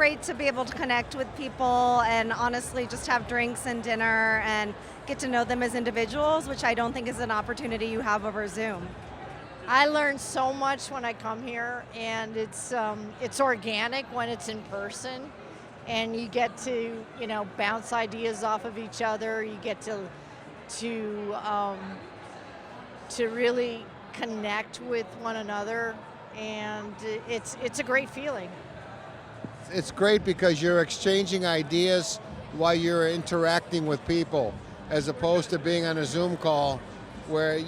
great to be able to connect with people and honestly just have drinks and dinner and get to know them as individuals, which I don't think is an opportunity you have over Zoom. I learn so much when I come here, and it's organic when it's in person, and you get to bounce ideas off of each other. You get to really connect with one another, and it's a great feeling. It's great because you're exchanging ideas while you're interacting with people, as opposed to being on a Zoom call where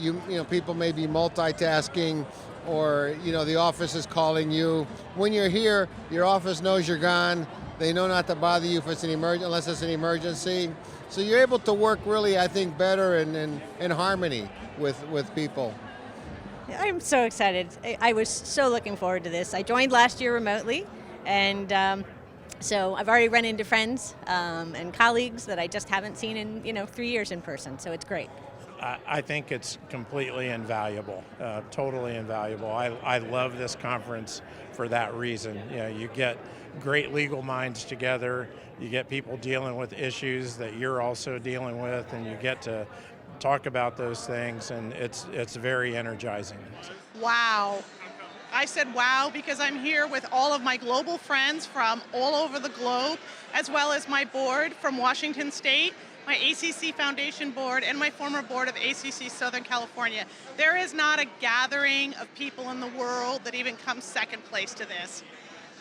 people may be multitasking, or the office is calling you. When you're here, your office knows you're gone. They know not to bother you if it's unless it's an emergency. So you're able to work really, I think, better in harmony with people. I'm so excited. I was so looking forward to this. I joined last year remotely, and so I've already run into friends and colleagues that I just haven't seen in 3 years in person. So it's great. I think it's completely invaluable, totally invaluable. I love this conference for that reason. You get great legal minds together, you get people dealing with issues that you're also dealing with, and you get to talk about those things, and it's very energizing. Wow. I said wow because I'm here with all of my global friends from all over the globe, as well as my board from Washington State, my ACC Foundation board, and my former board of ACC Southern California. There is not a gathering of people in the world that even comes second place to this.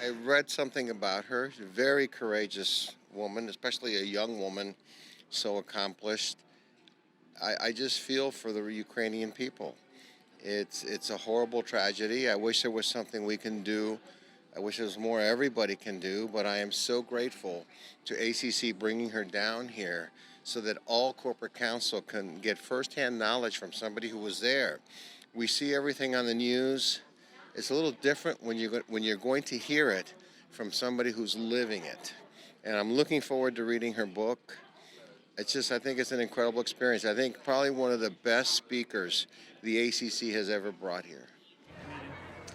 I read something about her. She's a very courageous woman, especially a young woman, so accomplished. I just feel for the Ukrainian people. It's a horrible tragedy. I wish there was something we can do. I wish there was more everybody can do, but I am so grateful to ACC bringing her down here so that all corporate counsel can get firsthand knowledge from somebody who was there. We see everything on the news. It's a little different when you're going to hear it from somebody who's living it. And I'm looking forward to reading her book. I think it's an incredible experience. I think probably one of the best speakers the ACC has ever brought here.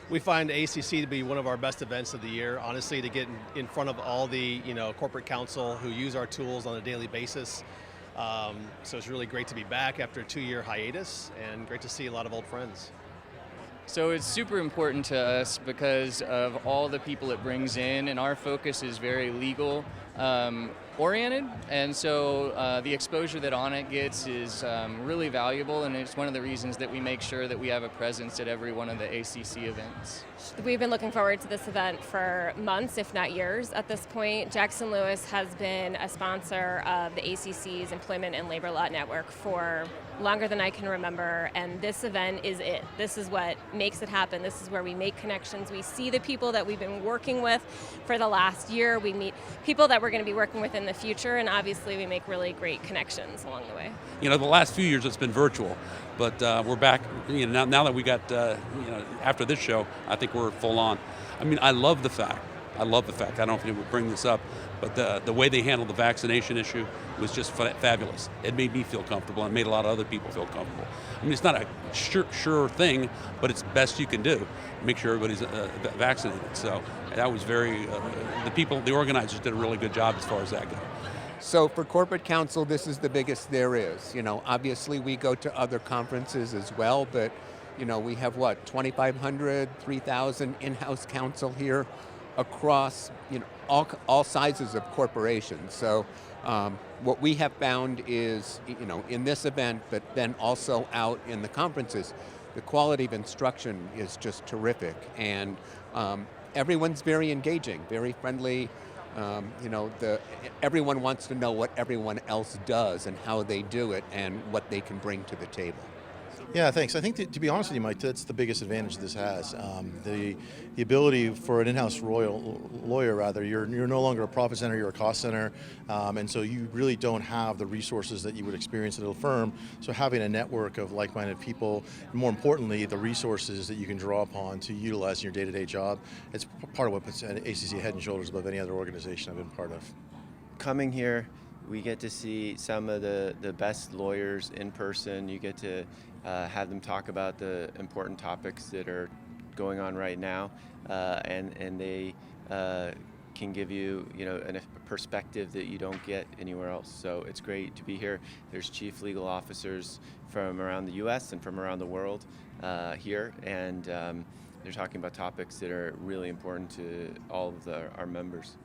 We find ACC to be one of our best events of the year, honestly, to get in front of all the corporate counsel who use our tools on a daily basis. So it's really great to be back after a 2-year hiatus, and great to see a lot of old friends. So it's super important to us because of all the people it brings in, and our focus is very legal oriented, and so the exposure that Onnit gets is really valuable, and it's one of the reasons that we make sure that we have a presence at every one of the ACC events. We've been looking forward to this event for months, if not years at this point. Jackson Lewis has been a sponsor of the ACC's Employment and Labor Law Network for longer than I can remember, and this event is it. This is what makes it happen. This is where we make connections. We see the people that we've been working with for the last year. We meet people that we're going to be working with in the future, and obviously we make really great connections along the way. The last few years it's been virtual, but we're back. Now that we got, after this show, I think we're full on. I love the fact. I don't know if you would bring this up, but the way they handled the vaccination issue was just fabulous. It made me feel comfortable, and made a lot of other people feel comfortable. It's not a sure thing, but it's the best you can do. Make sure everybody's vaccinated. So that was the organizers did a really good job as far as that goes. So for corporate counsel, this is the biggest there is. Obviously we go to other conferences as well, but we have 2,500, 3,000 in-house counsel here across all sizes of corporations. So what we have found is in this event, but then also out in the conferences, the quality of instruction is just terrific, and everyone's very engaging, very friendly. Everyone wants to know what everyone else does and how they do it and what they can bring to the table. Yeah, thanks. I think to be honest with you, Mike, that's the biggest advantage this has. The ability for an in-house lawyer, you're no longer a profit center, you're a cost center, and so you really don't have the resources that you would experience at a firm. So having a network of like-minded people, and more importantly, the resources that you can draw upon to utilize in your day-to-day job, it's part of what puts ACC head and shoulders above any other organization I've been part of. Coming here, we get to see some of the best lawyers in person. You get to have them talk about the important topics that are going on right now, and they can give you, a perspective that you don't get anywhere else. So it's great to be here. There's chief legal officers from around the U.S. and from around the world here, and they're talking about topics that are really important to all of our members.